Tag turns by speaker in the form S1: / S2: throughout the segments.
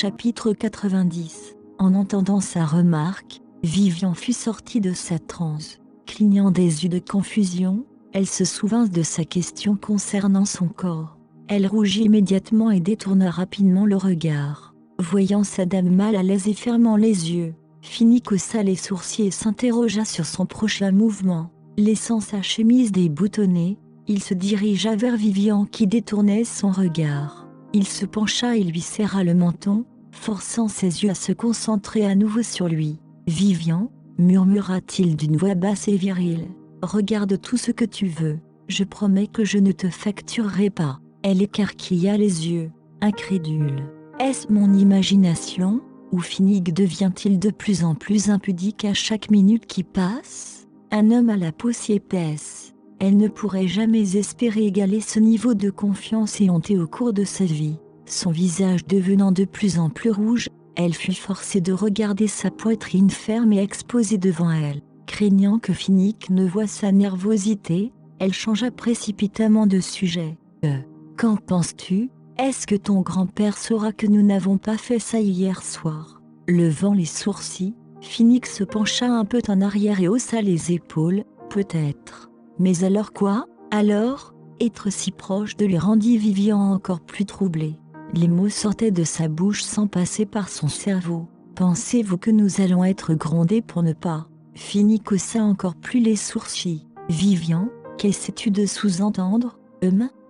S1: Chapitre 90. En entendant sa remarque, Vivian fut sortie de sa transe. Clignant des yeux de confusion, elle se souvint de sa question concernant son corps. Elle rougit immédiatement et détourna rapidement le regard. Voyant sa dame mal à l'aise et fermant les yeux, Finnick haussa les sourcils et s'interrogea sur son prochain mouvement. Laissant sa chemise déboutonnée, il se dirigea vers Vivian qui détournait son regard. Il se pencha et lui serra le menton, forçant ses yeux à se concentrer à nouveau sur lui. « Vivian » murmura-t-il d'une voix basse et virile, « regarde tout ce que tu veux, je promets que je ne te facturerai pas. » Elle écarquilla les yeux, incrédule. « Est-ce mon imagination, ou Finnick devient-il de plus en plus impudique à chaque minute qui passe ? Un homme à la peau si épaisse. Elle ne pourrait jamais espérer égaler ce niveau de confiance et honte au cours de sa vie. » Son visage devenant de plus en plus rouge, elle fut forcée de regarder sa poitrine ferme et exposée devant elle. Craignant que Finnick ne voie sa nervosité, elle changea précipitamment de sujet. « Qu'en penses-tu ? Est-ce que ton grand-père saura que nous n'avons pas fait ça hier soir ?» Levant les sourcils, Finnick se pencha un peu en arrière et haussa les épaules. « Peut-être. Mais alors quoi ? Alors ?» Être si proche de lui rendit Vivian encore plus troublée. Les mots sortaient de sa bouche sans passer par son cerveau. « Pensez-vous que nous allons être grondés pour ne pas ?» Finnick haussa encore plus les sourcils. « Vivian, qu'essaies-tu de sous-entendre ? »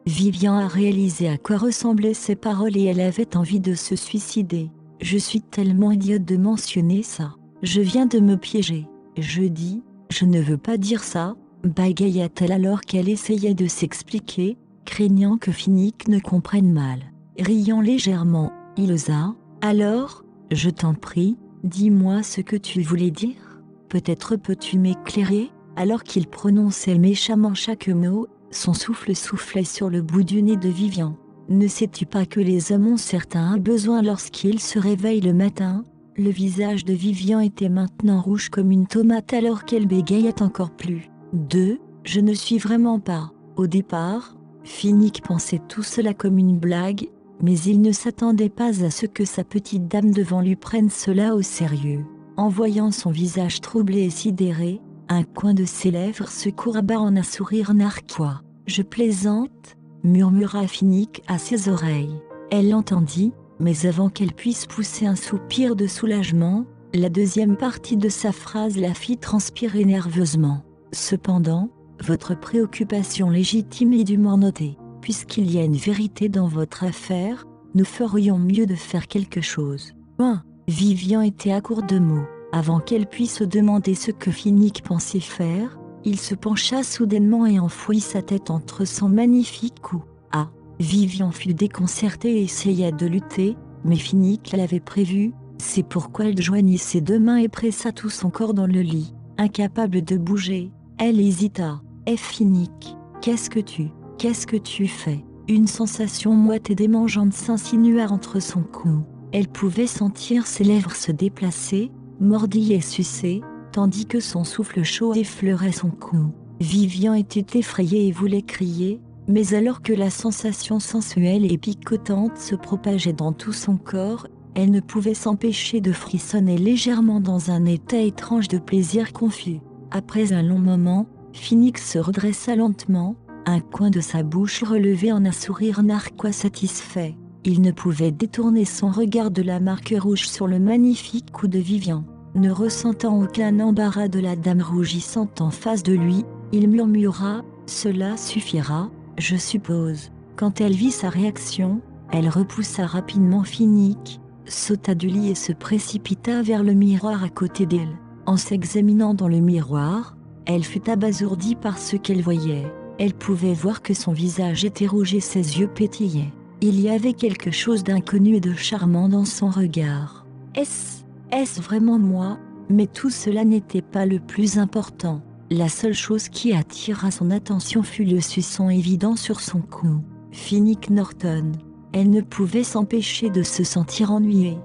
S1: Vivian a réalisé à quoi ressemblaient ces paroles et elle avait envie de se suicider. « Je suis tellement idiote de mentionner ça. Je viens de me piéger. Je dis, je ne veux pas dire ça, » bégaya-t-elle alors qu'elle essayait de s'expliquer, craignant que Finnick ne comprenne mal. Riant légèrement, il osa, « Alors, je t'en prie, dis-moi ce que tu voulais dire. Peut-être peux-tu m'éclairer ?» Alors qu'il prononçait méchamment chaque mot, son souffle soufflait sur le bout du nez de Vivian. « Ne sais-tu pas que les hommes ont certains besoins lorsqu'ils se réveillent le matin ?» Le visage de Vivian était maintenant rouge comme une tomate alors qu'elle bégayait encore plus. « Je ne suis vraiment pas. » Au départ, Finnick pensait tout cela comme une blague, mais il ne s'attendait pas à ce que sa petite dame devant lui prenne cela au sérieux. En voyant son visage troublé et sidéré, un coin de ses lèvres se courba en un sourire narquois. « Je plaisante » murmura Finnick à ses oreilles. Elle l'entendit, mais avant qu'elle puisse pousser un soupir de soulagement, la deuxième partie de sa phrase la fit transpirer nerveusement. « Cependant, votre préoccupation légitime est dûment notée. Puisqu'il y a une vérité dans votre affaire, nous ferions mieux de faire quelque chose. » Vivian était à court de mots. Avant qu'elle puisse demander ce que Finnick pensait faire, il se pencha soudainement et enfouit sa tête entre son magnifique cou. Ah ! Vivian fut déconcertée et essaya de lutter, mais Finnick l'avait prévu, c'est pourquoi elle joignit ses deux mains et pressa tout son corps dans le lit. Incapable de bouger, elle hésita. « Finnick, qu'est-ce que tu fais ?» Une sensation moite et démangeante s'insinua entre son cou. Elle pouvait sentir ses lèvres se déplacer, mordir et sucer, tandis que son souffle chaud effleurait son cou. Vivian était effrayée et voulait crier, mais alors que la sensation sensuelle et picotante se propageait dans tout son corps, elle ne pouvait s'empêcher de frissonner légèrement dans un état étrange de plaisir confus. Après un long moment, Finnick se redressa lentement, un coin de sa bouche relevé en un sourire narquois satisfait. Il ne pouvait détourner son regard de la marque rouge sur le magnifique cou de Vivian. Ne ressentant aucun embarras de la dame rougissante en face de lui, il murmura « Cela suffira, je suppose ». Quand elle vit sa réaction, elle repoussa rapidement Finnick, sauta du lit et se précipita vers le miroir à côté d'elle. En s'examinant dans le miroir, elle fut abasourdie par ce qu'elle voyait. Elle pouvait voir que son visage était rouge et ses yeux pétillaient. Il y avait quelque chose d'inconnu et de charmant dans son regard. Est-ce vraiment moi ? Mais tout cela n'était pas le plus important. La seule chose qui attira son attention fut le suçon évident sur son cou. Finnick Norton. Elle ne pouvait s'empêcher de se sentir ennuyée.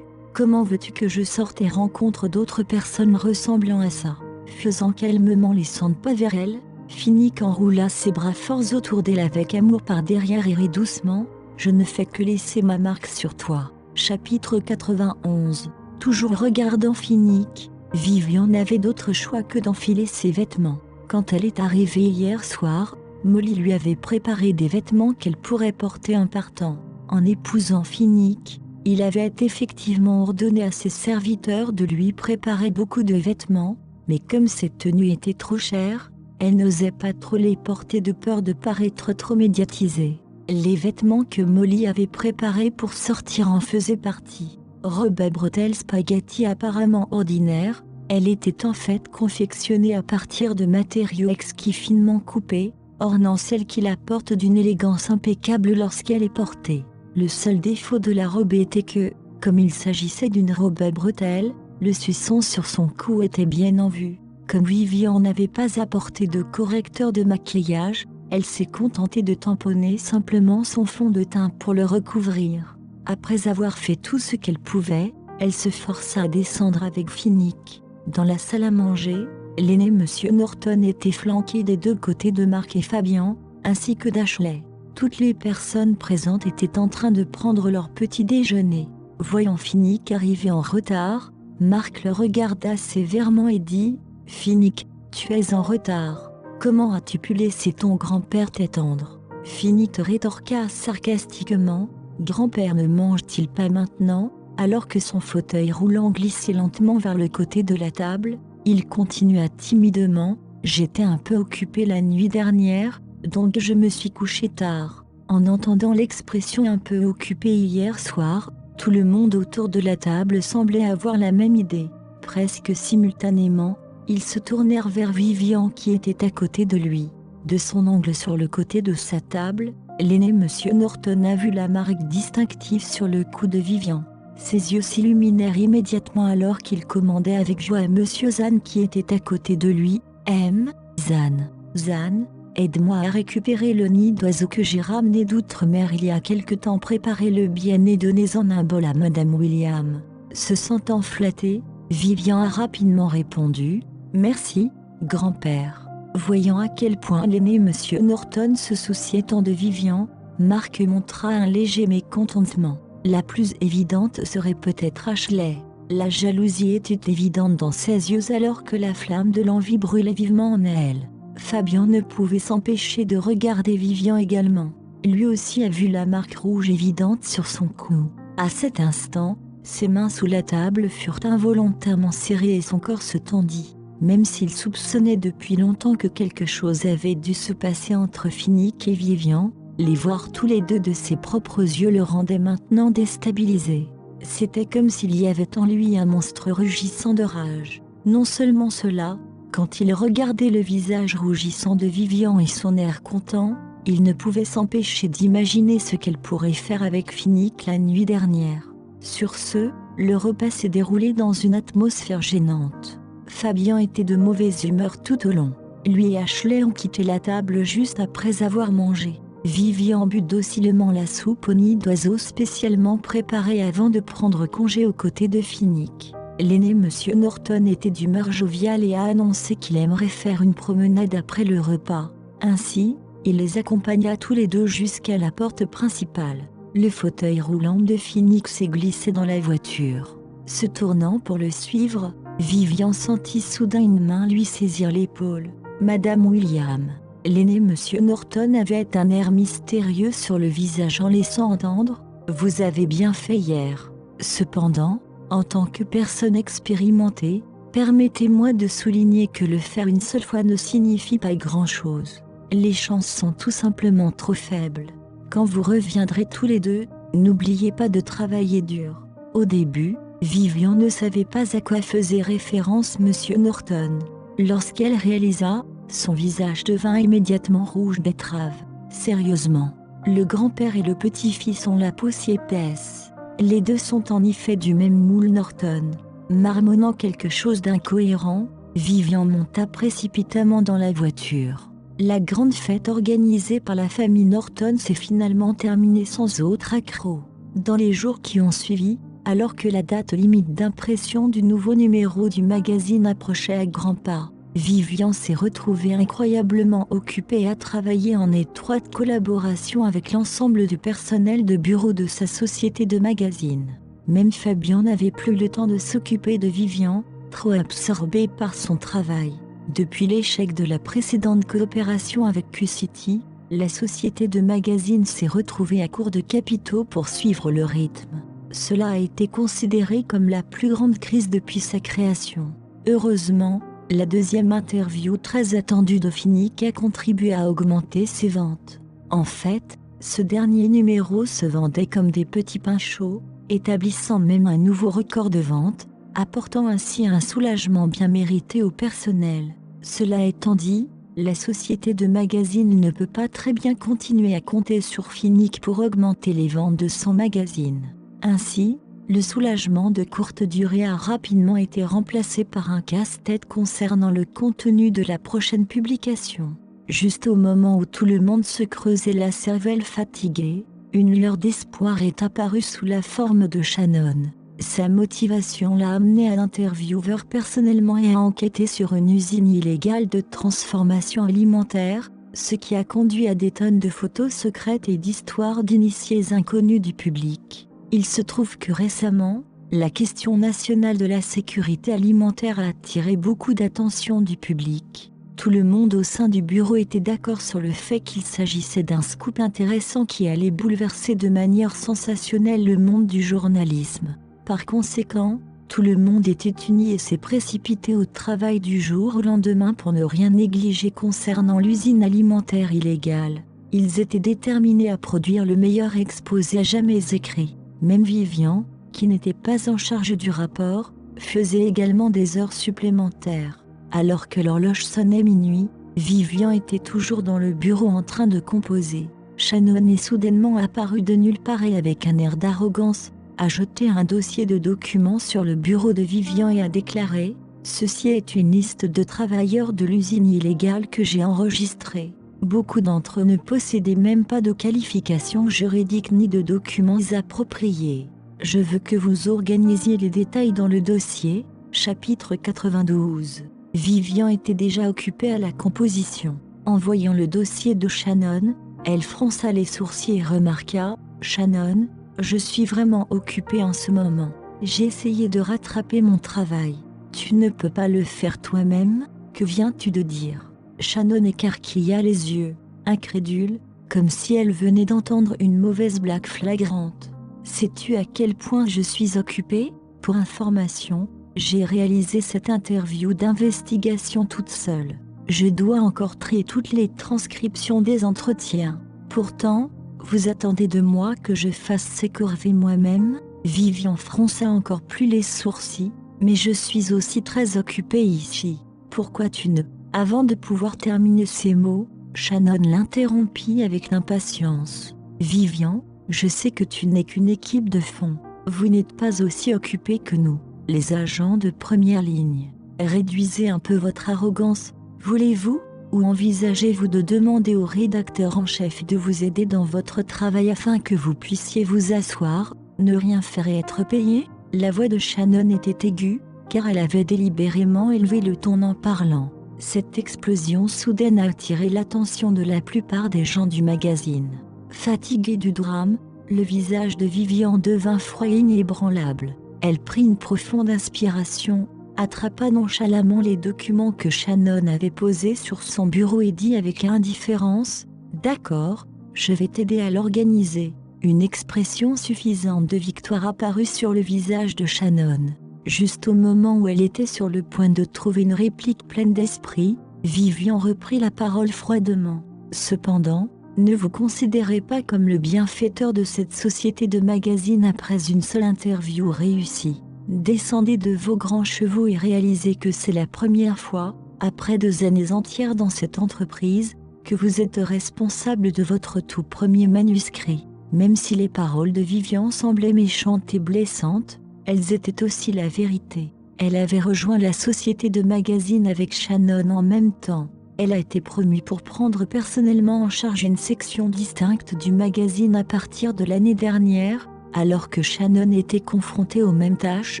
S1: Comment veux-tu que je sorte et rencontre d'autres personnes ressemblant à ça ? Faisant calmement les 100 pas vers elle, Finnick enroula ses bras forts autour d'elle avec amour par derrière et rit doucement. « Je ne fais que laisser ma marque sur toi. Chapitre 91. Toujours regardant Finnick, Vivian n'avait d'autre choix que d'enfiler ses vêtements. Quand elle est arrivée hier soir, Molly lui avait préparé des vêtements qu'elle pourrait porter en partant. En épousant Finnick, il avait effectivement ordonné à ses serviteurs de lui préparer beaucoup de vêtements, mais comme ces tenues étaient trop chères, elle n'osait pas trop les porter de peur de paraître trop médiatisée. Les vêtements que Molly avait préparés pour sortir en faisaient partie. Robe à bretelles spaghetti apparemment ordinaire, elle était en fait confectionnée à partir de matériaux exquis finement coupés, ornant celle qui la porte d'une élégance impeccable lorsqu'elle est portée. Le seul défaut de la robe était que, comme il s'agissait d'une robe à bretelles, le suçon sur son cou était bien en vue. Comme Vivian n'avait pas apporté de correcteur de maquillage, elle s'est contentée de tamponner simplement son fond de teint pour le recouvrir. Après avoir fait tout ce qu'elle pouvait, elle se força à descendre avec Finnick. Dans la salle à manger, l'aîné Monsieur Norton était flanqué des deux côtés de Mark et Fabian, ainsi que d'Ashley. Toutes les personnes présentes étaient en train de prendre leur petit déjeuner. Voyant Finnick arriver en retard, Mark le regarda sévèrement et dit « Finnick, tu es en retard. Comment as-tu pu laisser ton grand-père t'attendre ?» Finnick rétorqua sarcastiquement « Grand-père ne mange-t-il pas maintenant ?» Alors que son fauteuil roulant glissait lentement vers le côté de la table, il continua timidement « J'étais un peu occupé la nuit dernière, donc je me suis couché tard. » En entendant l'expression « un peu occupé hier soir », tout le monde autour de la table semblait avoir la même idée. Presque simultanément, ils se tournèrent vers Vivian qui était à côté de lui. De son angle sur le côté de sa table, l'aîné Monsieur Norton a vu la marque distinctive sur le cou de Vivian. Ses yeux s'illuminèrent immédiatement alors qu'il commandait avec joie à Monsieur Zan qui était à côté de lui. « Zan, aide-moi à récupérer le nid d'oiseau que j'ai ramené d'outre-mer il y a quelque temps. Préparez-le bien et donnez-en un bol à Madame William. » Se sentant flatté, Vivian a rapidement répondu « Merci, grand-père. » Voyant à quel point l'aîné Monsieur Norton se souciait tant de Vivian, Mark montra un léger mécontentement. La plus évidente serait peut-être Ashley. La jalousie était évidente dans ses yeux alors que la flamme de l'envie brûlait vivement en elle. Fabian ne pouvait s'empêcher de regarder Vivian également. Lui aussi a vu la marque rouge évidente sur son cou. À cet instant, ses mains sous la table furent involontairement serrées et son corps se tendit. Même s'il soupçonnait depuis longtemps que quelque chose avait dû se passer entre Finnick et Vivian, les voir tous les deux de ses propres yeux le rendait maintenant déstabilisé. C'était comme s'il y avait en lui un monstre rugissant de rage. Non seulement cela, quand il regardait le visage rougissant de Vivian et son air content, il ne pouvait s'empêcher d'imaginer ce qu'elle pourrait faire avec Finnick la nuit dernière. Sur ce, le repas s'est déroulé dans une atmosphère gênante. Fabian était de mauvaise humeur tout au long. Lui et Ashley ont quitté la table juste après avoir mangé. Vivian but docilement la soupe au nid d'oiseau spécialement préparée avant de prendre congé aux côtés de Finnick. L'aîné Monsieur Norton était d'humeur joviale et a annoncé qu'il aimerait faire une promenade après le repas. Ainsi, il les accompagna tous les deux jusqu'à la porte principale. Le fauteuil roulant de Finnick s'est glissé dans la voiture. Se tournant pour le suivre, Vivian sentit soudain une main lui saisir l'épaule. « Madame William !» L'aîné Monsieur Norton avait un air mystérieux sur le visage en laissant entendre « Vous avez bien fait hier. » Cependant, en tant que personne expérimentée, permettez-moi de souligner que le faire une seule fois ne signifie pas grand-chose. Les chances sont tout simplement trop faibles. Quand vous reviendrez tous les deux, n'oubliez pas de travailler dur. Au début, Vivian ne savait pas à quoi faisait référence Monsieur Norton. Lorsqu'elle réalisa, son visage devint immédiatement rouge betterave. Sérieusement, le grand-père et le petit-fils ont la peau si épaisse. Les deux sont en effet du même moule Norton. Marmonnant quelque chose d'incohérent, Vivian monta précipitamment dans la voiture. La grande fête organisée par la famille Norton s'est finalement terminée sans autre accroc. Dans les jours qui ont suivi, alors que la date limite d'impression du nouveau numéro du magazine approchait à grands pas, Vivian s'est retrouvée incroyablement occupée à travailler en étroite collaboration avec l'ensemble du personnel de bureau de sa société de magazine. Même Fabian n'avait plus le temps de s'occuper de Vivian, trop absorbé par son travail. Depuis l'échec de la précédente coopération avec Q-City, la société de magazines s'est retrouvée à court de capitaux pour suivre le rythme. Cela a été considéré comme la plus grande crise depuis sa création. Heureusement, la deuxième interview très attendue d'Ofinic a contribué à augmenter ses ventes. En fait, ce dernier numéro se vendait comme des petits pains chauds, établissant même un nouveau record de vente, apportant ainsi un soulagement bien mérité au personnel. Cela étant dit, la société de magazines ne peut pas très bien continuer à compter sur Finic pour augmenter les ventes de son magazine. Ainsi, le soulagement de courte durée a rapidement été remplacé par un casse-tête concernant le contenu de la prochaine publication. Juste au moment où tout le monde se creusait la cervelle fatiguée, une lueur d'espoir est apparue sous la forme de Shannon. Sa motivation l'a amené à l'intervieweur personnellement et à enquêter sur une usine illégale de transformation alimentaire, ce qui a conduit à des tonnes de photos secrètes et d'histoires d'initiés inconnus du public. Il se trouve que récemment, la question nationale de la sécurité alimentaire a attiré beaucoup d'attention du public. Tout le monde au sein du bureau était d'accord sur le fait qu'il s'agissait d'un scoop intéressant qui allait bouleverser de manière sensationnelle le monde du journalisme. Par conséquent, tout le monde était uni et s'est précipité au travail du jour au lendemain pour ne rien négliger concernant l'usine alimentaire illégale. Ils étaient déterminés à produire le meilleur exposé à jamais écrit. Même Vivian, qui n'était pas en charge du rapport, faisait également des heures supplémentaires. Alors que l'horloge sonnait minuit, Vivian était toujours dans le bureau en train de composer. Shannon est soudainement apparue de nulle part et avec un air d'arrogance, a jeté un dossier de documents sur le bureau de Vivian et a déclaré « Ceci est une liste de travailleurs de l'usine illégale que j'ai enregistrée. Beaucoup d'entre eux ne possédaient même pas de qualification juridique ni de documents appropriés. Je veux que vous organisiez les détails dans le dossier. » Chapitre 92. Vivian était déjà occupée à la composition. En voyant le dossier de Shannon, elle fronça les sourcils et remarqua « Shannon, je suis vraiment occupée en ce moment. J'ai essayé de rattraper mon travail. Tu ne peux pas le faire toi-même? Que viens-tu de dire ?» Shannon écarquilla les yeux, incrédule, comme si elle venait d'entendre une mauvaise blague flagrante. « Sais-tu à quel point je suis occupée? Pour information, j'ai réalisé cette interview d'investigation toute seule. Je dois encore trier toutes les transcriptions des entretiens. Pourtant, vous attendez de moi que je fasse ces corvées moi-même ?» Vivian fronça encore plus les sourcils. « Mais je suis aussi très occupée ici. Pourquoi tu ne… » Avant de pouvoir terminer ces mots, Shannon l'interrompit avec impatience. « Vivian, je sais que tu n'es qu'une équipe de fond. Vous n'êtes pas aussi occupé que nous, les agents de première ligne. Réduisez un peu votre arrogance, voulez-vous? Ou envisagez-vous de demander au rédacteur en chef de vous aider dans votre travail afin que vous puissiez vous asseoir, ne rien faire et être payé ?» La voix de Shannon était aiguë, car elle avait délibérément élevé le ton en parlant. Cette explosion soudaine a attiré l'attention de la plupart des gens du magazine. Fatiguée du drame, le visage de Vivian devint froid et inébranlable. Elle prit une profonde inspiration, attrapa nonchalamment les documents que Shannon avait posés sur son bureau et dit avec indifférence « D'accord, je vais t'aider à l'organiser. » Une expression suffisante de victoire apparut sur le visage de Shannon. Juste au moment où elle était sur le point de trouver une réplique pleine d'esprit, Vivian reprit la parole froidement. « Cependant, ne vous considérez pas comme le bienfaiteur de cette société de magazines après une seule interview réussie. Descendez de vos grands chevaux et réalisez que c'est la première fois, après 2 années entières dans cette entreprise, que vous êtes responsable de votre tout premier manuscrit. » Même si les paroles de Vivian semblaient méchantes et blessantes, elles étaient aussi la vérité. Elle avait rejoint la société de magazines avec Shannon en même temps. Elle a été promue pour prendre personnellement en charge une section distincte du magazine à partir de l'année dernière, alors que Shannon était confrontée aux mêmes tâches,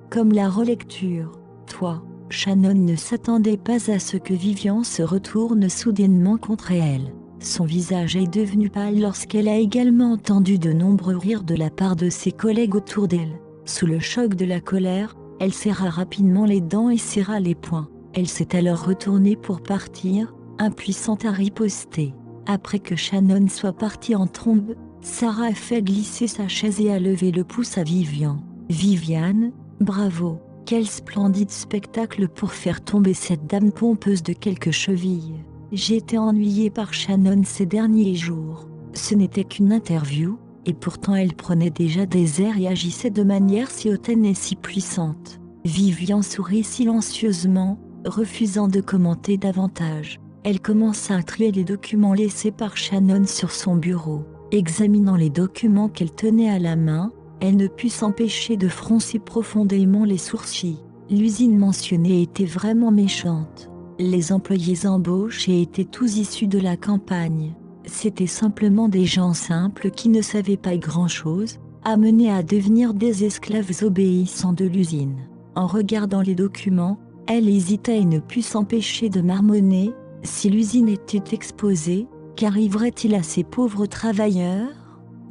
S1: comme la relecture. Toi, Shannon ne s'attendait pas à ce que Vivian se retourne soudainement contre elle. Son visage est devenu pâle lorsqu'elle a également entendu de nombreux rires de la part de ses collègues autour d'elle. Sous le choc de la colère, elle serra rapidement les dents et serra les poings. Elle s'est alors retournée pour partir, impuissante à riposter. Après que Shannon soit partie en trombe, Sarah a fait glisser sa chaise et a levé le pouce à Vivian. « Viviane, bravo! Quel splendide spectacle pour faire tomber cette dame pompeuse de quelques chevilles. J'ai été ennuyée par Shannon ces derniers jours. Ce n'était qu'une interview, et pourtant elle prenait déjà des airs et agissait de manière si hautaine et si puissante. » Vivian sourit silencieusement, refusant de commenter davantage. Elle commença à trier les documents laissés par Shannon sur son bureau. Examinant les documents qu'elle tenait à la main, elle ne put s'empêcher de froncer profondément les sourcils. L'usine mentionnée était vraiment méchante. Les employés embauchés étaient tous issus de la campagne. C'étaient simplement des gens simples qui ne savaient pas grand-chose, amenés à devenir des esclaves obéissants de l'usine. En regardant les documents, elle hésita et ne put s'empêcher de marmonner. Si l'usine était exposée, qu'arriverait-il à ces pauvres travailleurs?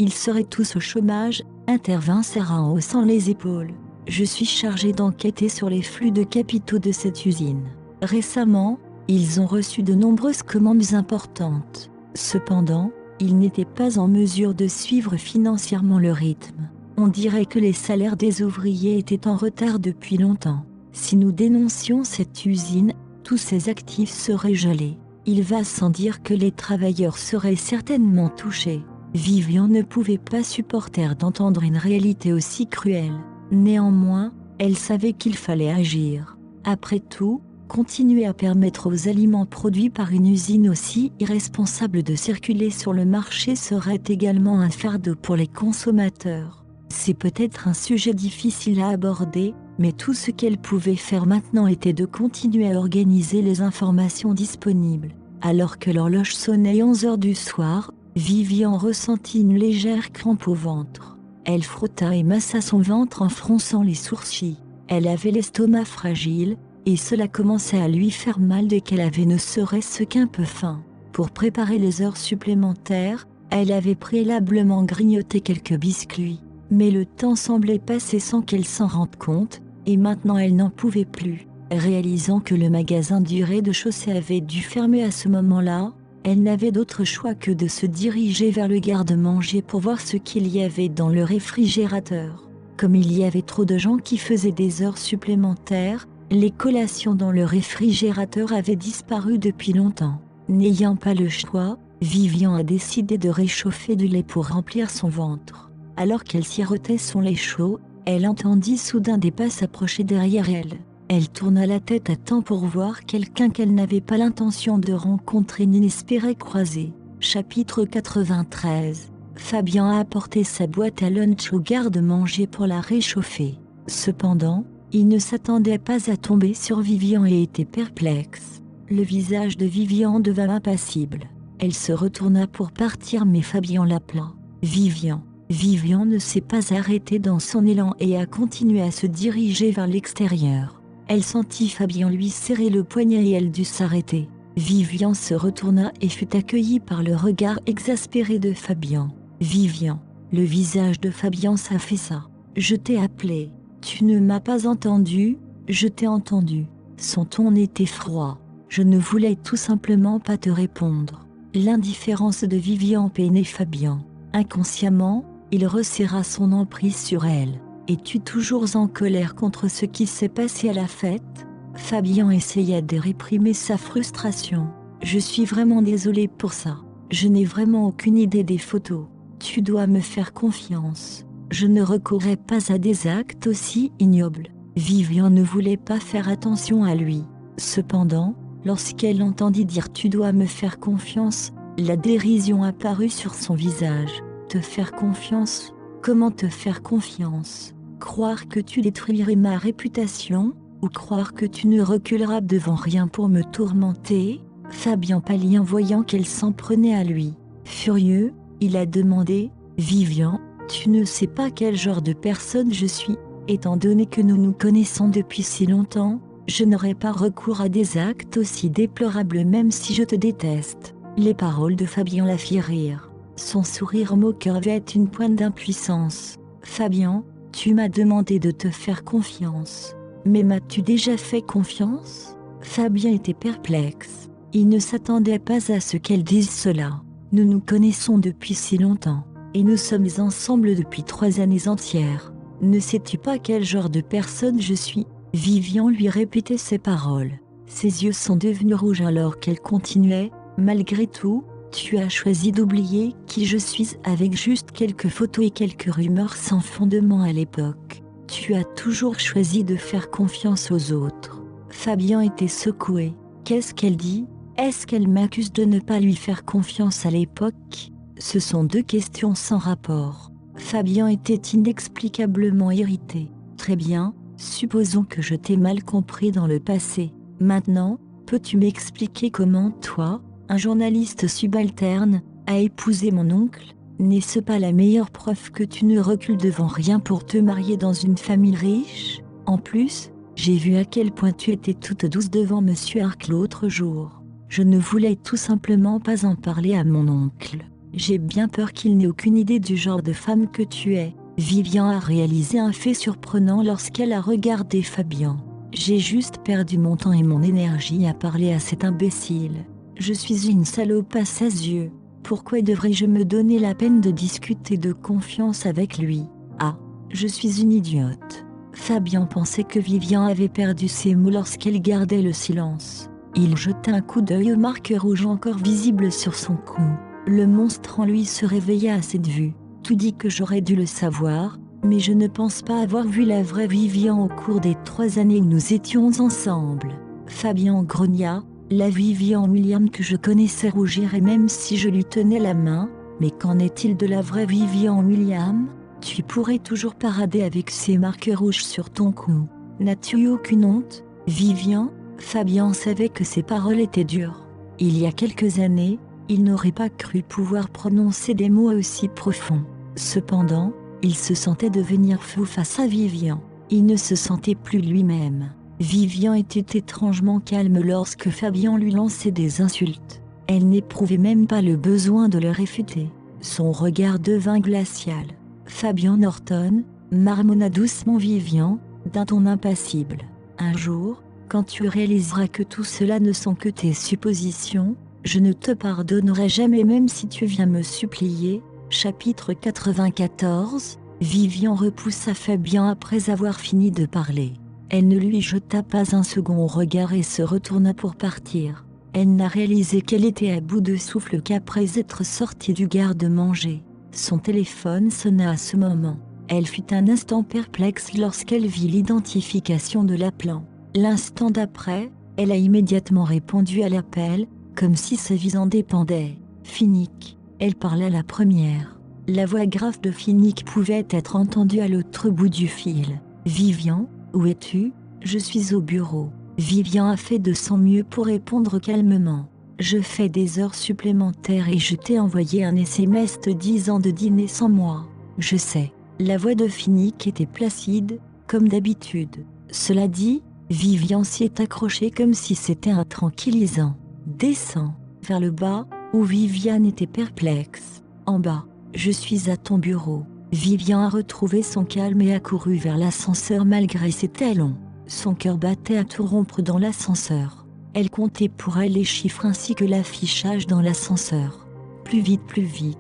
S1: Ils seraient tous au chômage, intervint Sarah en haussant les épaules. Je suis chargée d'enquêter sur les flux de capitaux de cette usine. Récemment, ils ont reçu de nombreuses commandes importantes. Cependant, ils n'étaient pas en mesure de suivre financièrement le rythme. On dirait que les salaires des ouvriers étaient en retard depuis longtemps. Si nous dénoncions cette usine, tous ses actifs seraient gelés. Il va sans dire que les travailleurs seraient certainement touchés. Vivian ne pouvait pas supporter d'entendre une réalité aussi cruelle. Néanmoins, elle savait qu'il fallait agir. Après tout, continuer à permettre aux aliments produits par une usine aussi irresponsable de circuler sur le marché serait également un fardeau pour les consommateurs. C'est peut-être un sujet difficile à aborder, mais tout ce qu'elle pouvait faire maintenant était de continuer à organiser les informations disponibles. Alors que l'horloge sonnait 11 heures du soir, Vivian ressentit une légère crampe au ventre. Elle frotta et massa son ventre en fronçant les sourcils. Elle avait l'estomac fragile, et cela commençait à lui faire mal dès qu'elle avait ne serait-ce qu'un peu faim. Pour préparer les heures supplémentaires, elle avait préalablement grignoté quelques biscuits. Mais le temps semblait passer sans qu'elle s'en rende compte, et maintenant elle n'en pouvait plus. Réalisant que le magasin du rez-de-chaussée avait dû fermer à ce moment-là, elle n'avait d'autre choix que de se diriger vers le garde-manger pour voir ce qu'il y avait dans le réfrigérateur. Comme il y avait trop de gens qui faisaient des heures supplémentaires, les collations dans le réfrigérateur avaient disparu depuis longtemps. N'ayant pas le choix, Vivian a décidé de réchauffer du lait pour remplir son ventre. Alors qu'elle sirotait son lait chaud, elle entendit soudain des pas s'approcher derrière elle. Elle tourna la tête à temps pour voir quelqu'un qu'elle n'avait pas l'intention de rencontrer ni n'espérait croiser. Chapitre 93. Fabian a apporté sa boîte à lunch au garde-manger pour la réchauffer. Cependant, il ne s'attendait pas à tomber sur Vivian et était perplexe. Le visage de Vivian devint impassible. Elle se retourna pour partir mais Fabian l'appela. Vivian. Vivian ne s'est pas arrêtée dans son élan et a continué à se diriger vers l'extérieur. Elle sentit Fabian lui serrer le poignet et elle dut s'arrêter. Vivian se retourna et fut accueillie par le regard exaspéré de Fabian. Vivian. Le visage de Fabian s'affaissa. Je t'ai appelé. Tu ne m'as pas entendu, je t'ai entendu. Son ton était froid. Je ne voulais tout simplement pas te répondre. L'indifférence de Vivian peinait Fabian. Inconsciemment, il resserra son emprise sur elle. Es-tu toujours en colère contre ce qui s'est passé à la fête? Fabian essaya de réprimer sa frustration. Je suis vraiment désolé pour ça. Je n'ai vraiment aucune idée des photos. Tu dois me faire confiance. Je ne recourrai pas à des actes aussi ignobles. Vivian ne voulait pas faire attention à lui. Cependant, lorsqu'elle entendit dire « Tu dois me faire confiance », la dérision apparut sur son visage. Te faire confiance? Comment te faire confiance? Croire que tu détruirais ma réputation? Ou croire que tu ne reculeras devant rien pour me tourmenter? Fabian pâlit en voyant qu'elle s'en prenait à lui. Furieux, il a demandé « Vivian, tu ne sais pas quel genre de personne je suis. Étant donné que nous nous connaissons depuis si longtemps, je n'aurai pas recours à des actes aussi déplorables même si je te déteste. » Les paroles de Fabian la firent rire. Son sourire moqueur avait une pointe d'impuissance. « Fabian, Tu m'as demandé de te faire confiance. Mais m'as-tu déjà fait confiance ? Fabien était perplexe. Il ne s'attendait pas à ce qu'elle dise cela. Nous nous connaissons depuis si longtemps. Et nous sommes ensemble depuis 3 années entières. Ne sais-tu pas quel genre de personne je suis ? Vivian lui répétait ces paroles. Ses yeux sont devenus rouges alors qu'elle continuait. Malgré tout, tu as choisi d'oublier qui je suis avec juste quelques photos et quelques rumeurs sans fondement à l'époque. Tu as toujours choisi de faire confiance aux autres. Fabien était secoué. Qu'est-ce qu'elle dit ? Est-ce qu'elle m'accuse de ne pas lui faire confiance à l'époque ? Ce sont 2 questions sans rapport. Fabien était inexplicablement irrité. Très bien, supposons que je t'ai mal compris dans le passé. Maintenant, peux-tu m'expliquer comment toi, un journaliste subalterne, a épousé mon oncle ? N'est-ce pas la meilleure preuve que tu ne recules devant rien pour te marier dans une famille riche ? En plus, j'ai vu à quel point tu étais toute douce devant Monsieur Arc l'autre jour. Je ne voulais tout simplement pas en parler à mon oncle. J'ai bien peur qu'il n'ait aucune idée du genre de femme que tu es. Vivian a réalisé un fait surprenant lorsqu'elle a regardé Fabien. J'ai juste perdu mon temps et mon énergie à parler à cet imbécile. Je suis une salope à ses yeux. Pourquoi devrais-je me donner la peine de discuter de confiance avec lui ? Ah, je suis une idiote. Fabien pensait que Vivian avait perdu ses mots lorsqu'elle gardait le silence. Il jeta un coup d'œil aux marques rouges encore visibles sur son cou. Le monstre en lui se réveilla à cette vue. Tout dit que j'aurais dû le savoir, mais je ne pense pas avoir vu la vraie Vivian au cours des 3 années où nous étions ensemble. Fabien grogna. La Vivian William que je connaissais rougirait même si je lui tenais la main. Mais qu'en est-il de la vraie Vivian William ? Tu pourrais toujours parader avec ces marques rouges sur ton cou. N'as-tu eu aucune honte, Vivian ? Fabien savait que ses paroles étaient dures. Il y a quelques années, il n'aurait pas cru pouvoir prononcer des mots aussi profonds. Cependant, il se sentait devenir fou face à Vivian. Il ne se sentait plus lui-même. Vivian était étrangement calme lorsque Fabien lui lançait des insultes. Elle n'éprouvait même pas le besoin de le réfuter. Son regard devint glacial. Fabien Norton, marmonna doucement Vivian, d'un ton impassible. Un jour, quand tu réaliseras que tout cela ne sont que tes suppositions, je ne te pardonnerai jamais même si tu viens me supplier. Chapitre 94. Vivian repoussa Fabien après avoir fini de parler. Elle ne lui jeta pas un second regard et se retourna pour partir. Elle n'a réalisé qu'elle était à bout de souffle qu'après être sortie du garde-manger. Son téléphone sonna à ce moment. Elle fut un instant perplexe lorsqu'elle vit l'identification de l'appelant. L'instant d'après, elle a immédiatement répondu à l'appel, comme si sa vie en dépendait. Finnick, elle parla la première. La voix grave de Finnick pouvait être entendue à l'autre bout du fil. Vivian, où es-tu ? Je suis au bureau. Vivian a fait de son mieux pour répondre calmement. Je fais des heures supplémentaires et je t'ai envoyé un SMS te disant de dîner sans moi. Je sais. La voix de Finnick était placide, comme d'habitude. Cela dit, Vivian s'y est accrochée comme si c'était un tranquillisant. Descends, vers le bas, où Vivian était perplexe. En bas, je suis à ton bureau. Vivian a retrouvé son calme et a couru vers l'ascenseur malgré ses talons. Son cœur battait à tout rompre dans l'ascenseur. Elle comptait pour elle les chiffres ainsi que l'affichage dans l'ascenseur. Plus vite, plus vite.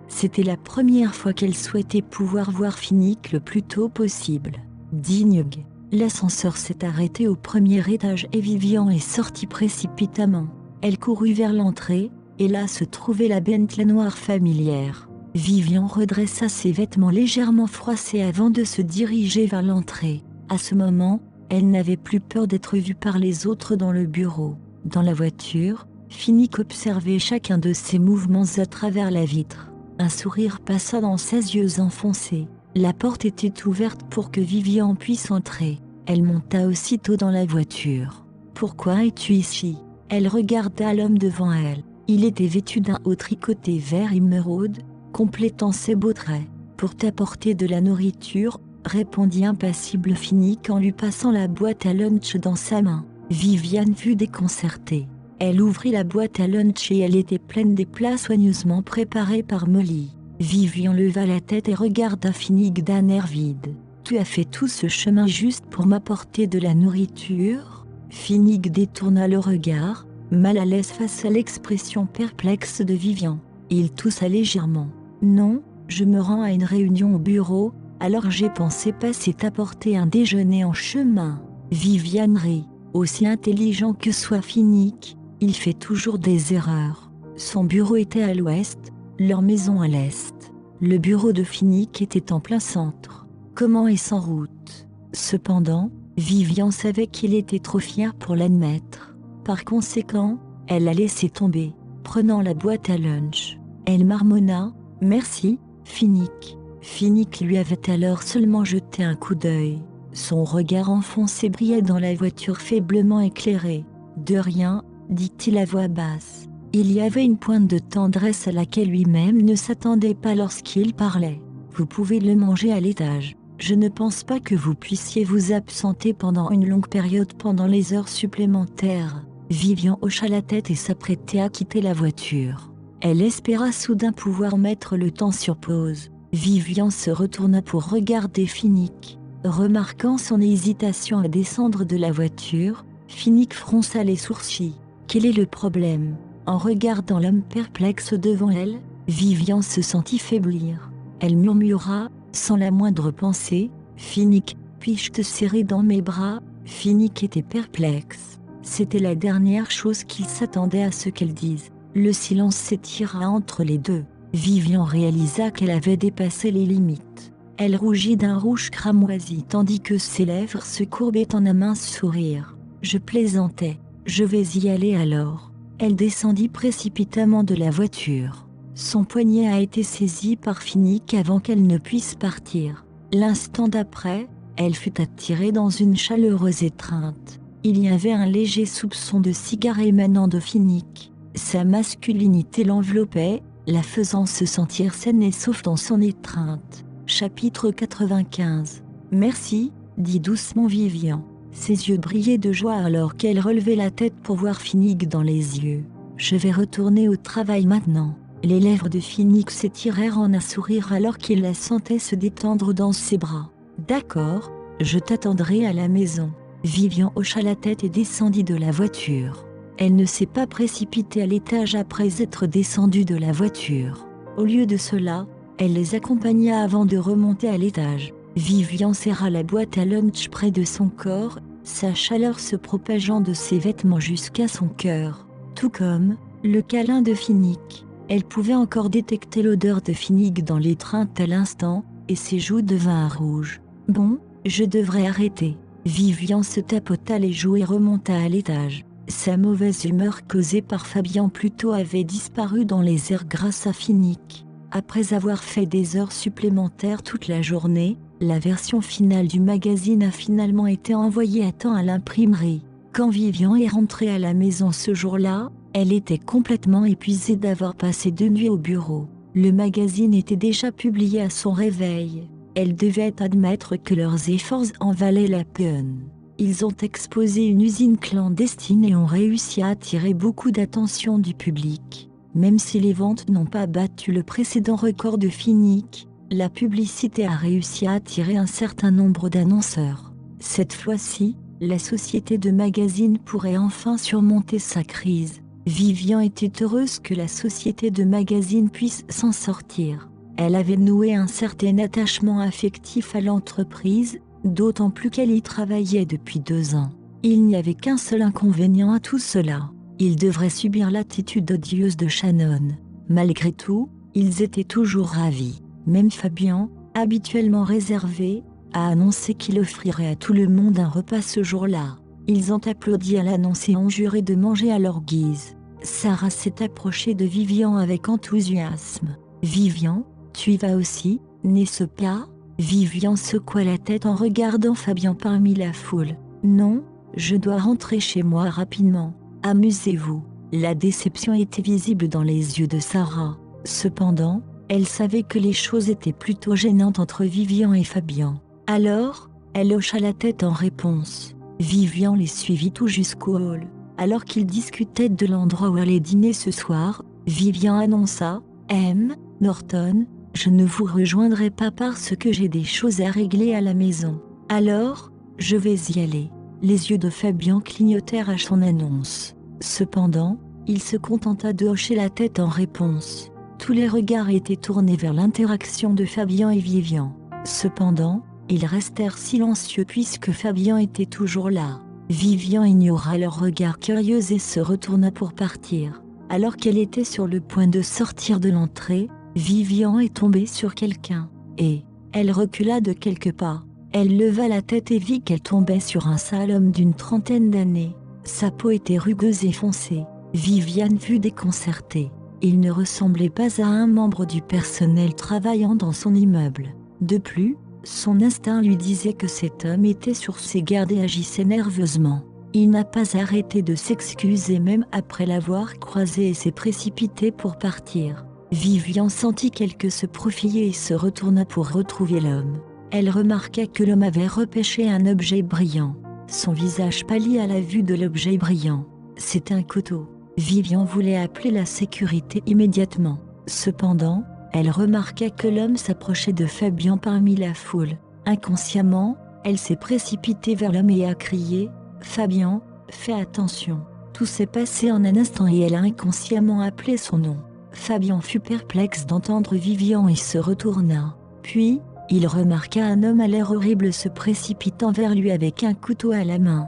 S1: C'était la première fois qu'elle souhaitait pouvoir voir Finnick le plus tôt possible. Digne. L'ascenseur s'est arrêté au premier étage et Vivian est sortie précipitamment. Elle courut vers l'entrée, et là se trouvait la Bentley noire familière. Vivian redressa ses vêtements légèrement froissés avant de se diriger vers l'entrée. À ce moment, elle n'avait plus peur d'être vue par les autres dans le bureau. Dans la voiture, Finnick observait chacun de ses mouvements à travers la vitre. Un sourire passa dans ses yeux enfoncés. La porte était ouverte pour que Vivian puisse entrer. Elle monta aussitôt dans la voiture. « Pourquoi es-tu ici ?» Elle regarda l'homme devant elle. Il était vêtu d'un haut tricoté vert émeraude, complétant ses beaux traits. « Pour t'apporter de la nourriture », répondit impassible Finnick en lui passant la boîte à lunch dans sa main. Vivian fut déconcertée. Elle ouvrit la boîte à lunch et elle était pleine des plats soigneusement préparés par Molly. Vivian leva la tête et regarda Finnick d'un air vide. « Tu as fait tout ce chemin juste pour m'apporter de la nourriture ?» Finnick détourna le regard, mal à l'aise face à l'expression perplexe de Vivian. Il toussa légèrement. « Non, je me rends à une réunion au bureau, alors j'ai pensé passer t'apporter un déjeuner en chemin. » Vivian rit. Aussi intelligent que soit Finnick, il fait toujours des erreurs. Son bureau était à l'ouest, leur maison à l'est. Le bureau de Finnick était en plein centre. Comment est sans route? Cependant, Vivian savait qu'il était trop fier pour l'admettre. Par conséquent, elle a laissé tomber, prenant la boîte à lunch. Elle marmonna « Merci, Finnick ». Finnick lui avait alors seulement jeté un coup d'œil. Son regard enfoncé brillait dans la voiture faiblement éclairée. « De rien », dit-il à voix basse. Il y avait une pointe de tendresse à laquelle lui-même ne s'attendait pas lorsqu'il parlait. « Vous pouvez le manger à l'étage. Je ne pense pas que vous puissiez vous absenter pendant une longue période pendant les heures supplémentaires. » Vivian hocha la tête et s'apprêtait à quitter la voiture. Elle espéra soudain pouvoir mettre le temps sur pause. Vivian se retourna pour regarder Finnick. Remarquant son hésitation à descendre de la voiture, Finnick fronça les sourcils. Quel est le problème? En regardant l'homme perplexe devant elle, Vivian se sentit faiblir. Elle murmura, sans la moindre pensée, « Finnick, puis-je te serrer dans mes bras ?» Finnick était perplexe. C'était la dernière chose qu'il s'attendait à ce qu'elle dise. Le silence s'étira entre les deux. Vivian réalisa qu'elle avait dépassé les limites. Elle rougit d'un rouge cramoisi tandis que ses lèvres se courbaient en un mince sourire. « Je plaisantais. Je vais y aller alors. » Elle descendit précipitamment de la voiture. Son poignet a été saisi par Finnick avant qu'elle ne puisse partir. L'instant d'après, elle fut attirée dans une chaleureuse étreinte. Il y avait un léger soupçon de cigare émanant de Finnick. Sa masculinité l'enveloppait, la faisant se sentir saine et sauf dans son étreinte. Chapitre 95. « Merci », dit doucement Vivian. Ses yeux brillaient de joie alors qu'elle relevait la tête pour voir Finnick dans les yeux. « Je vais retourner au travail maintenant. » Les lèvres de Finnick s'étirèrent en un sourire alors qu'il la sentait se détendre dans ses bras. « D'accord, je t'attendrai à la maison. » Vivian hocha la tête et descendit de la voiture. Elle ne s'est pas précipitée à l'étage après être descendue de la voiture. Au lieu de cela, elle les accompagna avant de remonter à l'étage. Vivian serra la boîte à lunch près de son corps, sa chaleur se propageant de ses vêtements jusqu'à son cœur. Tout comme le câlin de Finnick. Elle pouvait encore détecter l'odeur de Finnick dans l'étreinte à l'instant, et ses joues devinrent rouges. « Bon, je devrais arrêter. » Vivian se tapota les joues et remonta à l'étage. Sa mauvaise humeur causée par Fabian plus tôt avait disparu dans les airs grâce à Finnick. Après avoir fait des heures supplémentaires toute la journée, la version finale du magazine a finalement été envoyée à temps à l'imprimerie. Quand Vivian est rentrée à la maison ce jour-là, elle était complètement épuisée d'avoir passé 2 nuits au bureau. Le magazine était déjà publié à son réveil. Elle devait admettre que leurs efforts en valaient la peine. Ils ont exposé une usine clandestine et ont réussi à attirer beaucoup d'attention du public. Même si les ventes n'ont pas battu le précédent record de Finnick, la publicité a réussi à attirer un certain nombre d'annonceurs. Cette fois-ci, la société de magazines pourrait enfin surmonter sa crise. Vivian était heureuse que la société de magazines puisse s'en sortir. Elle avait noué un certain attachement affectif à l'entreprise, d'autant plus qu'elle y travaillait depuis 2 ans. Il n'y avait qu'un seul inconvénient à tout cela. Ils devraient subir l'attitude odieuse de Shannon. Malgré tout, ils étaient toujours ravis. Même Fabian, habituellement réservé, a annoncé qu'il offrirait à tout le monde un repas ce jour-là. Ils ont applaudi à l'annonce et ont juré de manger à leur guise. Sarah s'est approchée de Vivian avec enthousiasme. « Vivian, tu y vas aussi, n'est-ce pas ?» Vivian secoua la tête en regardant Fabian parmi la foule. « Non, je dois rentrer chez moi rapidement. Amusez-vous. » La déception était visible dans les yeux de Sarah. Cependant, elle savait que les choses étaient plutôt gênantes entre Vivian et Fabian. Alors, elle hocha la tête en réponse. Vivian les suivit tout jusqu'au hall. Alors qu'ils discutaient de l'endroit où allaient dîner ce soir, Vivian annonça « M. Norton, Je ne vous rejoindrai pas parce que j'ai des choses à régler à la maison. Alors, je vais y aller. » Les yeux de Fabien clignotèrent à son annonce. Cependant, il se contenta de hocher la tête en réponse. Tous les regards étaient tournés vers l'interaction de Fabien et Vivian. Cependant, ils restèrent silencieux puisque Fabien était toujours là. Vivian ignora leurs regards curieux et se retourna pour partir. Alors qu'elle était sur le point de sortir de l'entrée, Vivian est tombée sur quelqu'un, et elle recula de quelques pas. Elle leva la tête et vit qu'elle tombait sur un sale homme d'une trentaine d'années. Sa peau était rugueuse et foncée. Viviane fut déconcertée. Il ne ressemblait pas à un membre du personnel travaillant dans son immeuble. De plus, son instinct lui disait que cet homme était sur ses gardes et agissait nerveusement. Il n'a pas arrêté de s'excuser même après l'avoir croisé et s'est précipité pour partir. Vivian sentit qu'elle se profiler et se retourna pour retrouver l'homme. Elle remarqua que l'homme avait repêché un objet brillant. Son visage pâlit à la vue de l'objet brillant. C'était un couteau. Vivian voulait appeler la sécurité immédiatement. Cependant, elle remarqua que l'homme s'approchait de Fabien parmi la foule. Inconsciemment, elle s'est précipitée vers l'homme et a crié « Fabien, fais attention !» Tout s'est passé en un instant et elle a inconsciemment appelé son nom. Fabien fut perplexe d'entendre Vivian et se retourna. Puis, il remarqua un homme à l'air horrible se précipitant vers lui avec un couteau à la main.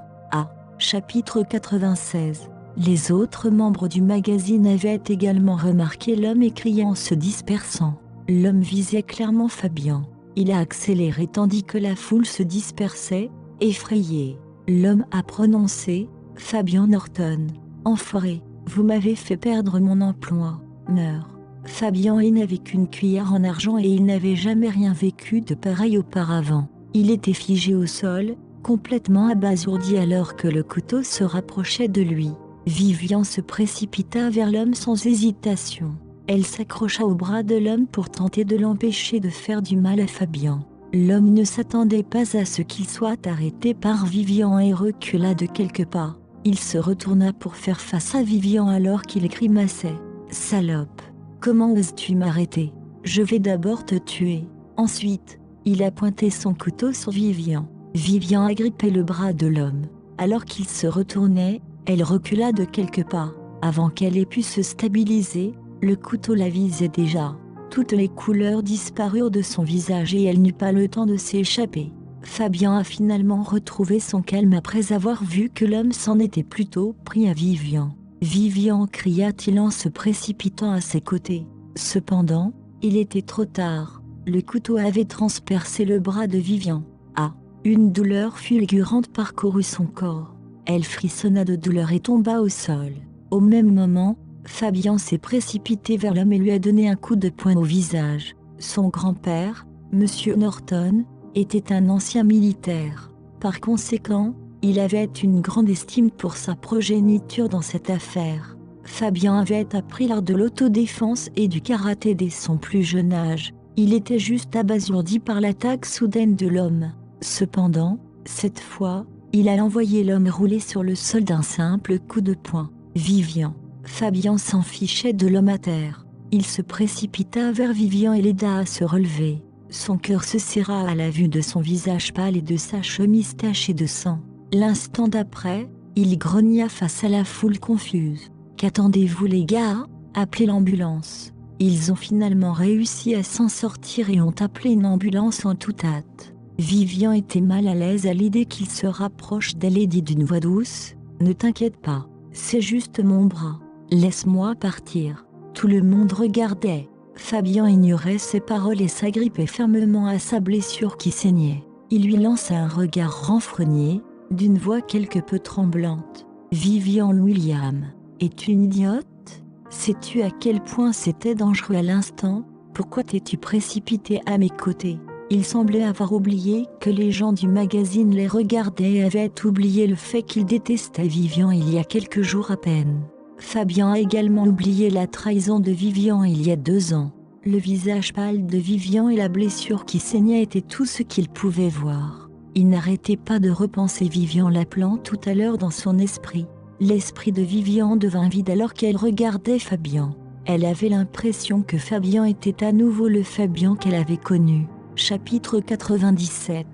S1: Chapitre 96. Les autres membres du magazine avaient également remarqué l'homme et criaient en se dispersant. L'homme visait clairement Fabien. Il a accéléré tandis que la foule se dispersait, effrayée. L'homme a prononcé « Fabien Norton, enfoiré, vous m'avez fait perdre mon emploi, meurs !» Fabien n'avait qu'une cuillère en argent et il n'avait jamais rien vécu de pareil auparavant. Il était figé au sol, complètement abasourdi alors que le couteau se rapprochait de lui. Vivian se précipita vers l'homme sans hésitation. Elle s'accrocha au bras de l'homme pour tenter de l'empêcher de faire du mal à Fabien. L'homme ne s'attendait pas à ce qu'il soit arrêté par Vivian et recula de quelques pas. Il se retourna pour faire face à Vivian alors qu'il grimaçait. « Salope, comment oses-tu m'arrêter? Je vais d'abord te tuer. » Ensuite, il a pointé son couteau sur Vivian. Vivian agrippait le bras de l'homme. Alors qu'il se retournait, elle recula de quelques pas. Avant qu'elle ait pu se stabiliser, le couteau la visait déjà. Toutes les couleurs disparurent de son visage et elle n'eut pas le temps de s'échapper. Fabien a finalement retrouvé son calme après avoir vu que l'homme s'en était plutôt pris à Vivian. « Vivian » cria-t-il en se précipitant à ses côtés. Cependant, il était trop tard. Le couteau avait transpercé le bras de Vivian. Une douleur fulgurante parcourut son corps. Elle frissonna de douleur et tomba au sol. Au même moment, Fabien s'est précipité vers l'homme et lui a donné un coup de poing au visage. Son grand-père, Monsieur Norton, était un ancien militaire. Par conséquent, il avait une grande estime pour sa progéniture dans cette affaire. Fabien avait appris l'art de l'autodéfense et du karaté dès son plus jeune âge. Il était juste abasourdi par l'attaque soudaine de l'homme. Cependant, cette fois, il a envoyé l'homme rouler sur le sol d'un simple coup de poing. Fabien s'en fichait de l'homme à terre. Il se précipita vers Vivian et l'aida à se relever. Son cœur se serra à la vue de son visage pâle et de sa chemise tachée de sang. L'instant d'après, il grogna face à la foule confuse. « Qu'attendez-vous les gars? Appelez l'ambulance !» Ils ont finalement réussi à s'en sortir et ont appelé une ambulance en toute hâte. Vivian était mal à l'aise à l'idée qu'il se rapproche d'elle et dit d'une voix douce « Ne t'inquiète pas, c'est juste mon bras. Laisse-moi partir. » Tout le monde regardait. Fabien ignorait ses paroles et s'agrippait fermement à sa blessure qui saignait. Il lui lança un regard renfrogné, d'une voix quelque peu tremblante. « Vivian William, es-tu une idiote? Sais-tu à quel point c'était dangereux à l'instant? Pourquoi t'es-tu précipité à mes côtés ?» Il semblait avoir oublié que les gens du magazine les regardaient et avait oublié le fait qu'il détestait Vivian il y a quelques jours à peine. Fabien a également oublié la trahison de Vivian il y a 2 ans. Le visage pâle de Vivian et la blessure qui saignait étaient tout ce qu'il pouvait voir. Il n'arrêtait pas de repenser Vivian l'appelant tout à l'heure dans son esprit. L'esprit de Vivian devint vide alors qu'elle regardait Fabien. Elle avait l'impression que Fabien était à nouveau le Fabien qu'elle avait connu. Chapitre 97.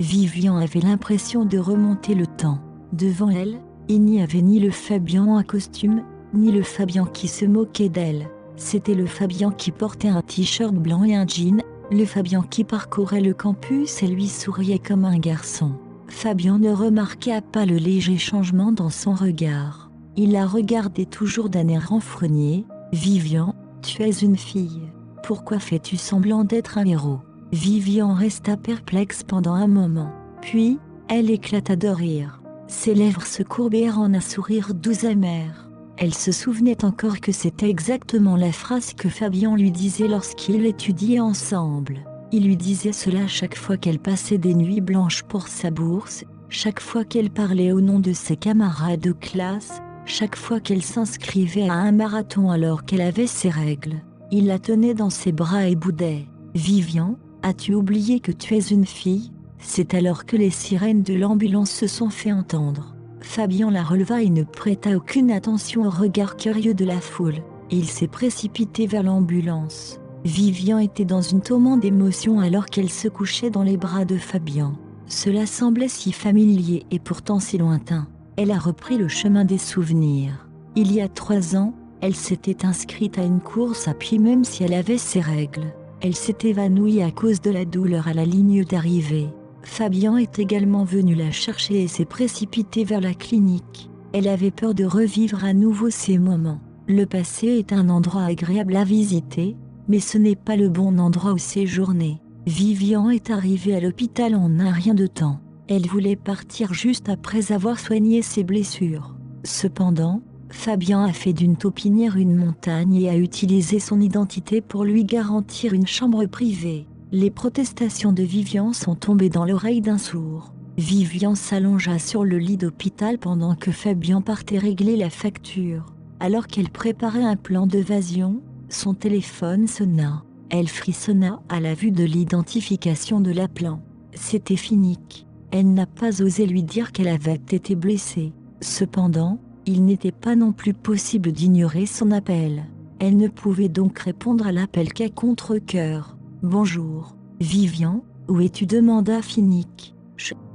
S1: Vivian avait l'impression de remonter le temps. Devant elle, il n'y avait ni le Fabien en costume, ni le Fabien qui se moquait d'elle. C'était le Fabien qui portait un t-shirt blanc et un jean, le Fabien qui parcourait le campus et lui souriait comme un garçon. Fabien ne remarqua pas le léger changement dans son regard. Il la regardait toujours d'un air renfrogné. « Vivian, tu es une fille. Pourquoi fais-tu semblant d'être un héros ?» Vivian resta perplexe pendant un moment. Puis, elle éclata de rire. Ses lèvres se courbèrent en un sourire doux amer. Elle se souvenait encore que c'était exactement la phrase que Fabien lui disait lorsqu'ils étudiaient ensemble. Il lui disait cela chaque fois qu'elle passait des nuits blanches pour sa bourse, chaque fois qu'elle parlait au nom de ses camarades de classe, chaque fois qu'elle s'inscrivait à un marathon alors qu'elle avait ses règles. Il la tenait dans ses bras et boudait. « Vivian, as-tu oublié que tu es une fille ?» C'est alors que les sirènes de l'ambulance se sont fait entendre. Fabien la releva et ne prêta aucune attention au regard curieux de la foule. Il s'est précipité vers l'ambulance. Vivian était dans une tourmente d'émotions alors qu'elle se couchait dans les bras de Fabien. Cela semblait si familier et pourtant si lointain. Elle a repris le chemin des souvenirs. Il y a 3 ans, elle s'était inscrite à une course à pied même si elle avait ses règles. Elle s'est évanouie à cause de la douleur à la ligne d'arrivée. Fabien est également venu la chercher et s'est précipité vers la clinique. Elle avait peur de revivre à nouveau ces moments. Le passé est un endroit agréable à visiter, mais ce n'est pas le bon endroit où séjourner. Vivian est arrivée à l'hôpital en un rien de temps. Elle voulait partir juste après avoir soigné ses blessures. Cependant, Fabien a fait d'une taupinière une montagne et a utilisé son identité pour lui garantir une chambre privée. Les protestations de Vivian sont tombées dans l'oreille d'un sourd. Vivian s'allongea sur le lit d'hôpital pendant que Fabien partait régler la facture. Alors qu'elle préparait un plan d'évasion, son téléphone sonna. Elle frissonna à la vue de l'identification de l'appelant. C'était Finnick. Elle n'a pas osé lui dire qu'elle avait été blessée. Cependant, il n'était pas non plus possible d'ignorer son appel. Elle ne pouvait donc répondre à l'appel qu'à contre-cœur. « Bonjour, Vivian, où es-tu » demanda Finnick.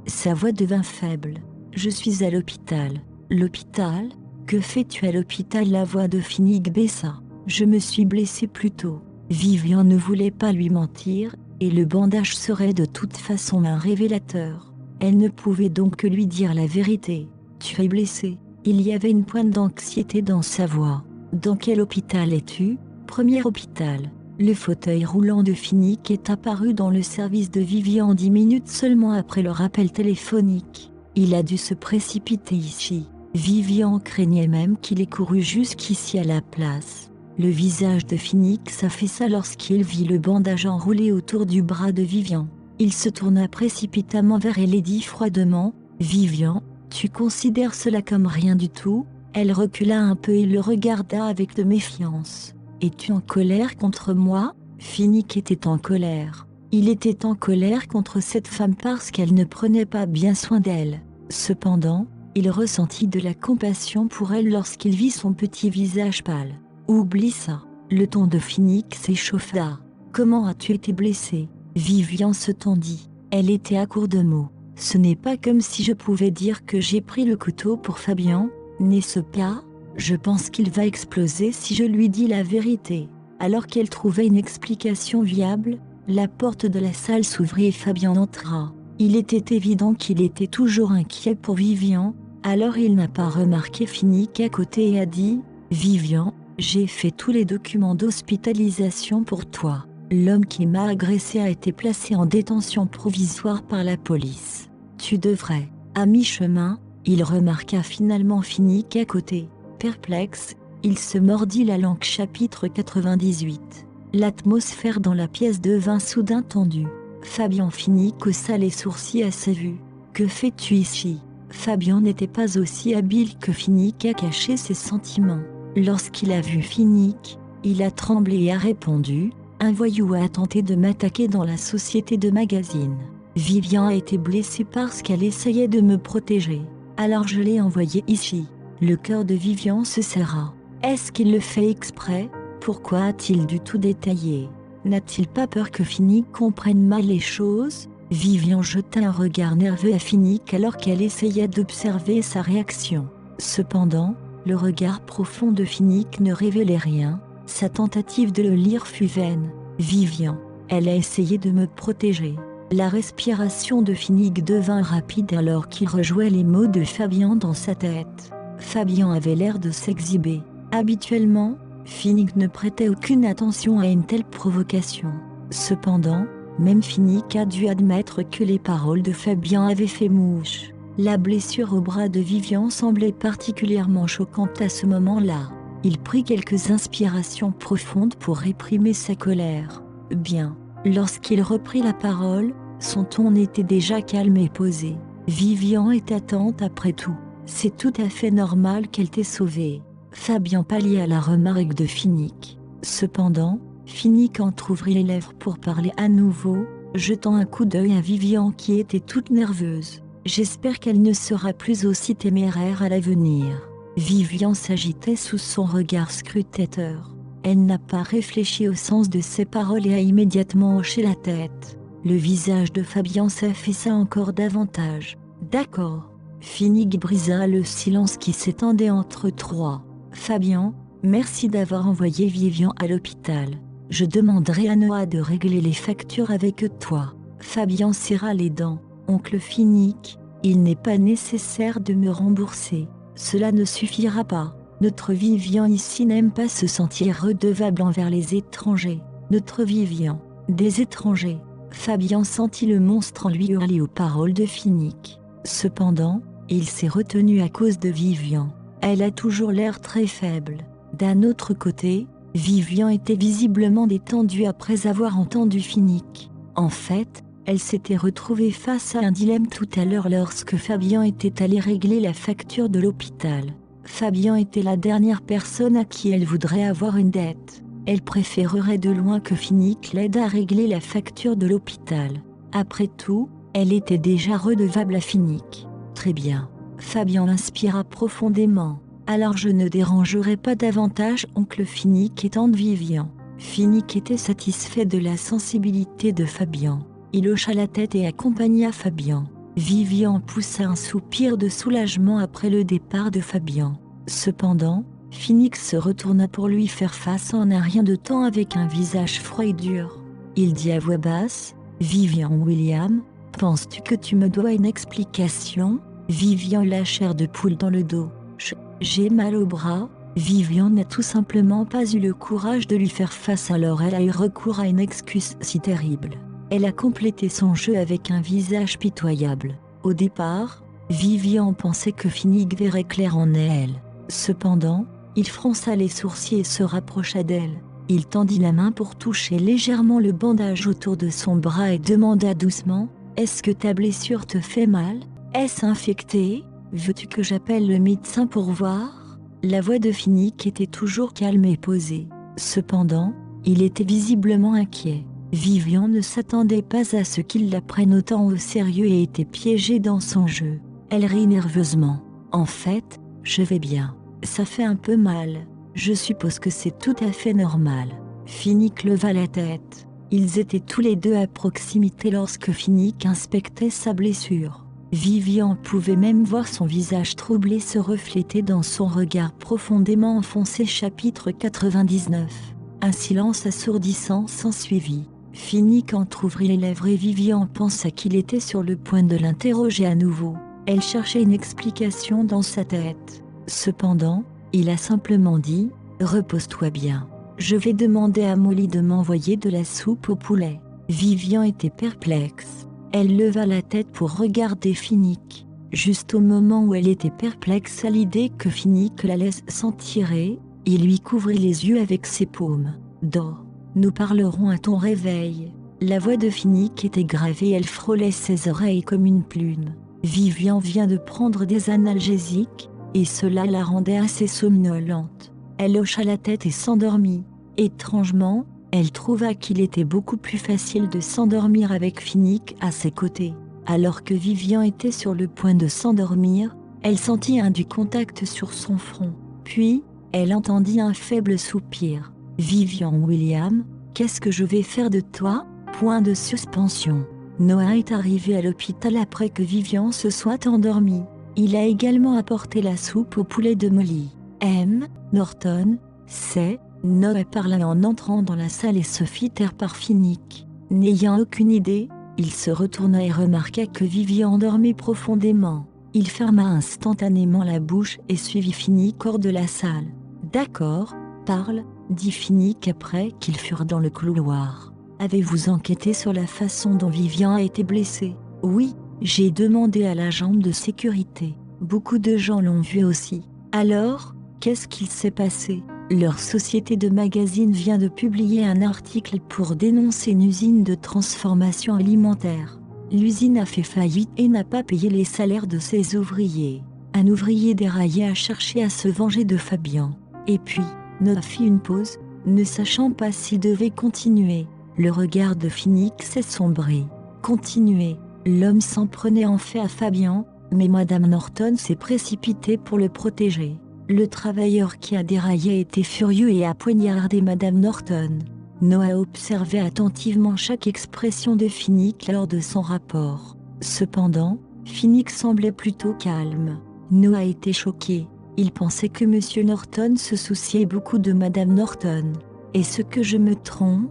S1: Sa voix devint faible. « Je suis à l'hôpital. »« L'hôpital ? Que fais-tu à l'hôpital » La voix de Finnick baissa. « Je me suis blessée plus tôt. » Vivian ne voulait pas lui mentir, et le bandage serait de toute façon un révélateur. Elle ne pouvait donc que lui dire la vérité. « Tu es blessée ?» Il y avait une pointe d'anxiété dans sa voix. « Dans quel hôpital es-tu » ? « Premier hôpital. » Le fauteuil roulant de Finnick est apparu dans le service de Vivian 10 minutes seulement après le rappel téléphonique. Il a dû se précipiter ici. Vivian craignait même qu'il ait couru jusqu'ici à la place. Le visage de Finnick s'affaissa lorsqu'il vit le bandage enroulé autour du bras de Vivian. Il se tourna précipitamment vers elle et dit froidement « Vivian, tu considères cela comme rien du tout ?» Elle recula un peu et le regarda avec de méfiance. « Es-tu en colère contre moi ?» Finnick était en colère. Il était en colère contre cette femme parce qu'elle ne prenait pas bien soin d'elle. Cependant, il ressentit de la compassion pour elle lorsqu'il vit son petit visage pâle. « Oublie ça. » Le ton de Finnick s'échauffa. « Comment as-tu été blessée ?» Vivian se tendit. Elle était à court de mots. « Ce n'est pas comme si je pouvais dire que j'ai pris le couteau pour Fabien, n'est-ce pas ? Je pense qu'il va exploser si je lui dis la vérité. » Alors qu'elle trouvait une explication viable, la porte de la salle s'ouvrit et Fabien entra. Il était évident qu'il était toujours inquiet pour Vivian, alors il n'a pas remarqué Finnick à côté et a dit « Vivian, j'ai fait tous les documents d'hospitalisation pour toi. L'homme qui m'a agressé a été placé en détention provisoire par la police. Tu devrais. » À mi-chemin, il remarqua finalement Finnick à côté. Perplexe, il se mordit la langue. Chapitre 98. L'atmosphère dans la pièce devint soudain tendue. Fabien Finnick haussa les sourcils à sa vue. « Que fais-tu ici ?» Fabien n'était pas aussi habile que Finnick à cacher ses sentiments. Lorsqu'il a vu Finnick, il a tremblé et a répondu « Un voyou a tenté de m'attaquer dans la société de magazine. Vivian a été blessée parce qu'elle essayait de me protéger. Alors je l'ai envoyée ici. » Le cœur de Vivian se serra. « Est-ce qu'il le fait exprès ?» Pourquoi a-t-il dû tout détailler? N'a-t-il pas peur que Finnick comprenne mal les choses? Vivian jeta un regard nerveux à Finnick alors qu'elle essayait d'observer sa réaction. Cependant, le regard profond de Finnick ne révélait rien. Sa tentative de le lire fut vaine. Vivian, elle a essayé de me protéger. La respiration de Finnick devint rapide alors qu'il rejouait les mots de Fabian dans sa tête. Fabian avait l'air de s'exhiber. Habituellement, Finnick ne prêtait aucune attention à une telle provocation. Cependant, même Finnick a dû admettre que les paroles de Fabian avaient fait mouche. La blessure au bras de Vivian semblait particulièrement choquante à ce moment-là. Il prit quelques inspirations profondes pour réprimer sa colère. Bien, lorsqu'il reprit la parole, son ton était déjà calme et posé. Vivian est attente après tout. C'est tout à fait normal qu'elle t'ait sauvé. Fabian pallia la remarque de Finnick. Cependant, Finnick entrouvrit les lèvres pour parler à nouveau, jetant un coup d'œil à Vivian qui était toute nerveuse. J'espère qu'elle ne sera plus aussi téméraire à l'avenir. Vivian s'agitait sous son regard scrutateur. Elle n'a pas réfléchi au sens de ses paroles et a immédiatement hoché la tête. Le visage de Fabian s'affaissa encore davantage. D'accord. Finnick brisa le silence qui s'étendait entre trois. Fabian, merci d'avoir envoyé Vivian à l'hôpital. Je demanderai à Noah de régler les factures avec toi. Fabian serra les dents. Oncle Finnick, il n'est pas nécessaire de me rembourser. Cela ne suffira pas. Notre Vivian ici n'aime pas se sentir redevable envers les étrangers. Notre Vivian, des étrangers. Fabian sentit le monstre en lui hurler aux paroles de Finnick. Cependant, il s'est retenu à cause de Vivian. Elle a toujours l'air très faible. D'un autre côté, Vivian était visiblement détendue après avoir entendu Finnick. En fait, elle s'était retrouvée face à un dilemme tout à l'heure lorsque Fabian était allé régler la facture de l'hôpital. Fabian était la dernière personne à qui elle voudrait avoir une dette. Elle préférerait de loin que Finnick l'aide à régler la facture de l'hôpital. Après tout, elle était déjà redevable à Finnick. Très bien. Fabian inspira profondément. Alors je ne dérangerai pas davantage oncle Finnick et tante Vivian. Finnick était satisfait de la sensibilité de Fabian. Il hocha la tête et accompagna Fabian. Vivian poussa un soupir de soulagement après le départ de Fabian. Cependant, Finnick se retourna pour lui faire face en un rien de temps avec un visage froid et dur. Il dit à voix basse, « Vivian William, penses-tu que tu me dois une explication ?» Vivian eut la chair de poule dans le dos. « J'ai mal au bras. » Vivian n'a tout simplement pas eu le courage de lui faire face, alors elle a eu recours à une excuse si terrible. Elle a complété son jeu avec un visage pitoyable. Au départ, Vivian pensait que Finnick verrait clair en elle. Cependant, il fronça les sourcils et se rapprocha d'elle. Il tendit la main pour toucher légèrement le bandage autour de son bras et demanda doucement, « Est-ce que ta blessure te fait mal? Est-ce infecté? Veux-tu que j'appelle le médecin pour voir ?» La voix de Finnick était toujours calme et posée. Cependant, il était visiblement inquiet. Vivian ne s'attendait pas à ce qu'il la prenne autant au sérieux et était piégée dans son jeu. Elle rit nerveusement. « En fait, je vais bien. Ça fait un peu mal. Je suppose que c'est tout à fait normal. » Finnick leva la tête. Ils étaient tous les deux à proximité lorsque Finnick inspectait sa blessure. Vivian pouvait même voir son visage troublé se refléter dans son regard profondément enfoncé. Chapitre 99. Un silence assourdissant s'ensuivit. Finnick entrouvrit les lèvres et Vivian pensa qu'il était sur le point de l'interroger à nouveau. Elle cherchait une explication dans sa tête. Cependant, il a simplement dit « Repose-toi bien. Je vais demander à Molly de m'envoyer de la soupe au poulet. » Vivian était perplexe. Elle leva la tête pour regarder Finnick. Juste au moment où elle était perplexe à l'idée que Finnick la laisse s'en tirer, il lui couvrit les yeux avec ses paumes. « Dors. Nous parlerons à ton réveil. » La voix de Finnick était grave et elle frôlait ses oreilles comme une plume. Vivian vient de prendre des analgésiques, et cela la rendait assez somnolente. Elle hocha la tête et s'endormit. Étrangement, elle trouva qu'il était beaucoup plus facile de s'endormir avec Finnick à ses côtés. Alors que Vivian était sur le point de s'endormir, elle sentit du contact sur son front. Puis, elle entendit un faible soupir. Vivian William, qu'est-ce que je vais faire de toi? Point de suspension. Noah est arrivé à l'hôpital après que Vivian se soit endormie. Il a également apporté la soupe au poulet de Molly. M. Norton, c'est, Noah parla en entrant dans la salle et se fit taire par Finnick. N'ayant aucune idée, il se retourna et remarqua que Vivian dormait profondément. Il ferma instantanément la bouche et suivit Finnick hors de la salle. D'accord, parle, dit Finnick après qu'ils furent dans le couloir. Avez-vous enquêté sur la façon dont Vivian a été blessée? Oui, j'ai demandé à l'agent de sécurité. Beaucoup de gens l'ont vu aussi. Alors, qu'est-ce qu'il s'est passé? Leur société de magazine vient de publier un article pour dénoncer une usine de transformation alimentaire. L'usine a fait faillite et n'a pas payé les salaires de ses ouvriers. Un ouvrier déraillé a cherché à se venger de Fabian. Et puis, Noah fit une pause, ne sachant pas s'il devait continuer. Le regard de Finnick s'est sombré. Continuez. L'homme s'en prenait en fait à Fabian, mais Madame Norton s'est précipitée pour le protéger. Le travailleur qui a déraillé était furieux et a poignardé Madame Norton. Noah observait attentivement chaque expression de Finnick lors de son rapport. Cependant, Finnick semblait plutôt calme. Noah était choqué. Il pensait que Monsieur Norton se souciait beaucoup de Madame Norton. Est-ce que je me trompe?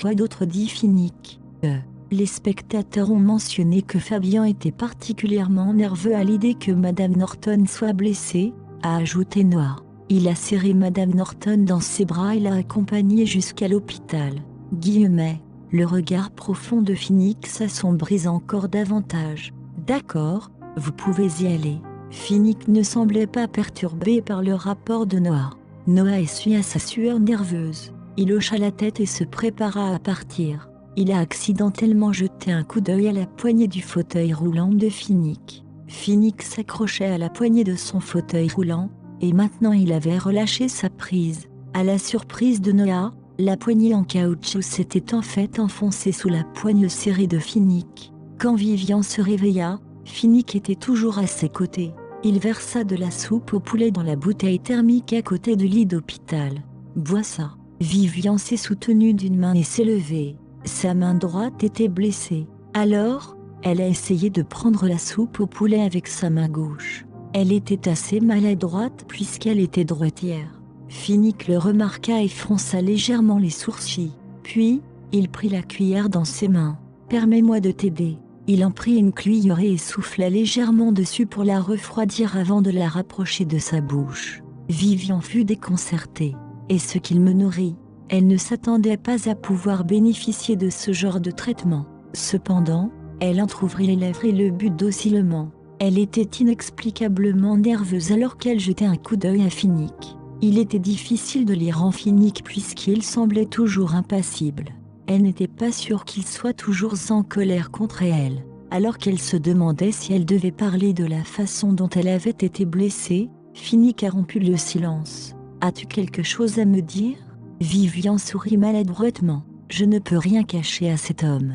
S1: Quoi d'autre, dit Finnick. Les spectateurs ont mentionné que Fabian était particulièrement nerveux à l'idée que Madame Norton soit blessée, a ajouté Noah. Il a serré Madame Norton dans ses bras et l'a accompagnée jusqu'à l'hôpital. Le regard profond de Finnick s'assombrit encore davantage. D'accord, vous pouvez y aller. Finnick ne semblait pas perturbé par le rapport de Noah. Noah essuya sa sueur nerveuse. Il hocha la tête et se prépara à partir. Il a accidentellement jeté un coup d'œil à la poignée du fauteuil roulant de Finnick. Finnick s'accrochait à la poignée de son fauteuil roulant, et maintenant il avait relâché sa prise. À la surprise de Noah, la poignée en caoutchouc s'était en fait enfoncée sous la poigne serrée de Finnick. Quand Vivian se réveilla, Finnick était toujours à ses côtés. Il versa de la soupe au poulet dans la bouteille thermique à côté du lit d'hôpital. Bois ça. Vivian s'est soutenue d'une main et s'est levée. Sa main droite était blessée. Alors, elle a essayé de prendre la soupe au poulet avec sa main gauche. Elle était assez maladroite puisqu'elle était droitière. Finnick le remarqua et fronça légèrement les sourcils. Puis, il prit la cuillère dans ses mains. « Permets-moi de t'aider. » Il en prit une cuillerée et souffla légèrement dessus pour la refroidir avant de la rapprocher de sa bouche. Vivian fut déconcertée. « Et ce qu'il me nourrit ?» Elle ne s'attendait pas à pouvoir bénéficier de ce genre de traitement. Cependant, elle entr'ouvrit les lèvres et le but docilement. Elle était inexplicablement nerveuse alors qu'elle jetait un coup d'œil à Finnick. Il était difficile de lire en Finnick puisqu'il semblait toujours impassible. Elle n'était pas sûre qu'il soit toujours en colère contre elle. Alors qu'elle se demandait si elle devait parler de la façon dont elle avait été blessée, Finnick a rompu le silence. « As-tu quelque chose à me dire ?» Vivian sourit maladroitement. « Je ne peux rien cacher à cet homme.